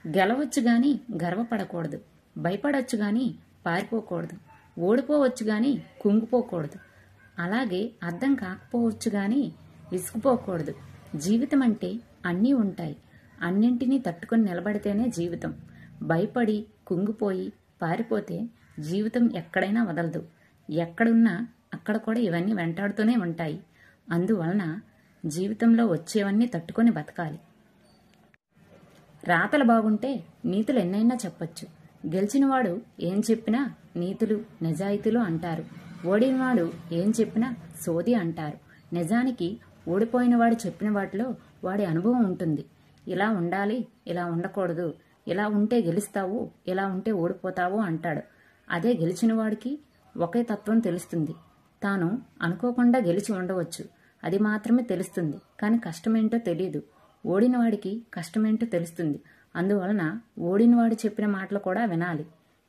గెలవచ్చు గాని గర్వపడకూడదు, భయపడొచ్చు గాని పారిపోకూడదు, ఓడిపోవచ్చు గాని కుంగిపోకూడదు, అలాగే అర్థం కాకపోవచ్చు గాని విసుగుపోకూడదు. జీవితం అంటే అన్నీ ఉంటాయి, అన్నింటినీ తట్టుకొని నిలబడితేనే జీవితం. భయపడి కుంగిపోయి పారిపోతే జీవితం ఎక్కడైనా వదలదు. ఎక్కడున్నా అక్కడ కూడా ఇవన్నీ వెంటాడుతూనే ఉంటాయి. అందువలన జీవితంలో వచ్చేవన్నీ తట్టుకొని బతకాలి. రాతలు బాగుంటే నీతులు ఎన్నైనా చెప్పొచ్చు. గెలిచినవాడు ఏం చెప్పినా నీతులు నిజాయితీలు అంటారు. ఓడినవాడు ఏం చెప్పినా సోది అంటారు. నిజానికి ఓడిపోయినవాడు చెప్పిన వాటిలో వాడి అనుభవం ఉంటుంది. ఇలా ఉండాలి, ఇలా ఉండకూడదు, ఇలా ఉంటే గెలుస్తావు, ఇలా ఉంటే ఓడిపోతావు అంటాడు. అదే గెలిచిన వాడికి ఒకే తత్వం తెలుస్తుంది. తాను అనుకోకుండా గెలిచి ఉండవచ్చు, అది మాత్రమే తెలుస్తుంది. కానీ కష్టమేంటో తెలియదు. ఓడినవాడికి కష్టమేంటో తెలుస్తుంది. అందువలన ఓడినవాడు చెప్పిన మాటలు కూడా వినాలి.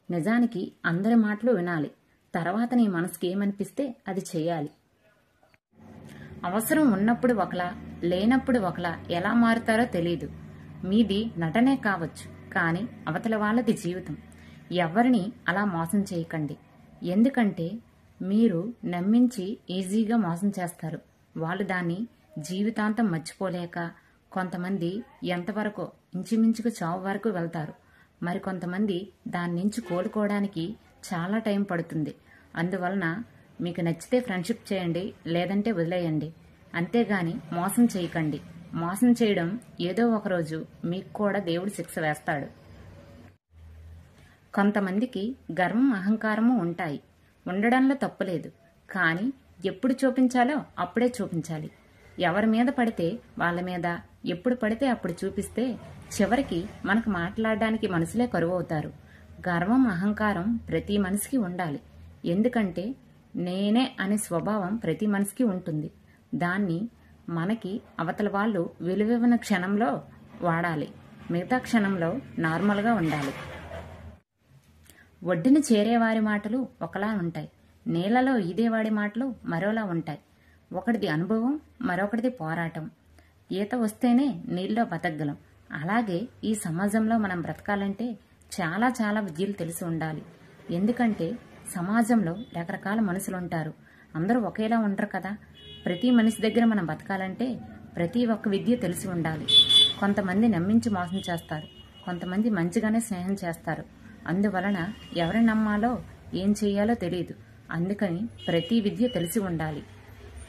నిజానికి అందరి మాటలు వినాలి. తర్వాత నీ మనసుకి ఏమనిపిస్తే అది చేయాలి. అవసరం ఉన్నప్పుడు ఒకలా, లేనప్పుడు ఒకలా ఎలా మారుతారో తెలీదు. మీది నటనే కావచ్చు, కానీ అవతల వాళ్ళది జీవితం. ఎవరిని అలా మోసం చేయకండి. ఎందుకంటే మీరు నమ్మించి ఈజీగా మోసం చేస్తారు. వాళ్ళు దాన్ని జీవితాంతం మర్చిపోలేక కొంతమంది ఎంతవరకు ఇంచుమించుకు చావు వరకు వెళ్తారు. మరికొంతమంది దాని నుంచి కోలుకోవడానికి చాలా టైం పడుతుంది. అందువలన మీకు నచ్చితే ఫ్రెండ్షిప్ చేయండి, లేదంటే వదిలేయండి. అంతేగాని మోసం చేయకండి. మోసం చేయడం ఏదో ఒకరోజు మీకు కూడా దేవుడు శిక్ష వేస్తాడు. కొంతమందికి గర్వం అహంకారము ఉంటాయి. ఉండడంలో తప్పులేదు. కానీ ఎప్పుడు చూపించాలో అప్పుడే చూపించాలి. ఎవరి మీద పడితే వాళ్ళ మీద, ఎప్పుడు పడితే అప్పుడు చూపిస్తే చివరికి మనకు మాట్లాడడానికి మనుషులే కరువవుతారు. గర్వం అహంకారం ప్రతి మనిషికి ఉండాలి. ఎందుకంటే నేనే అనే స్వభావం ప్రతి మనిషికి ఉంటుంది. దాన్ని మనకి అవతల వాళ్ళు విలువివ్వని క్షణంలో వాడాలి. మిగతా క్షణంలో నార్మల్గా ఉండాలి. ఒడ్డున చేరేవారి మాటలు ఒకలా ఉంటాయి. నీళ్లలో ఈదేవాడి మాటలు మరోలా ఉంటాయి. ఒకటిది అనుభవం, మరొకటిది పోరాటం. ఈత వస్తేనే నీళ్ళలో బతకగలం. అలాగే ఈ సమాజంలో మనం బ్రతకాలంటే చాలా చాలా విద్యలు తెలిసి ఉండాలి. ఎందుకంటే సమాజంలో రకరకాల మనుషులు ఉంటారు. అందరూ ఒకేలా ఉండరు కదా. ప్రతి మనిషి దగ్గర మనం బతకాలంటే ప్రతి ఒక్క విద్య తెలిసి ఉండాలి. కొంతమంది నమ్మించి మోసం చేస్తారు, కొంతమంది మంచిగానే స్నేహం చేస్తారు. అందువలన ఎవరిని నమ్మాలో ఏం చేయాలో తెలియదు. అందుకని ప్రతి విద్య తెలిసి ఉండాలి.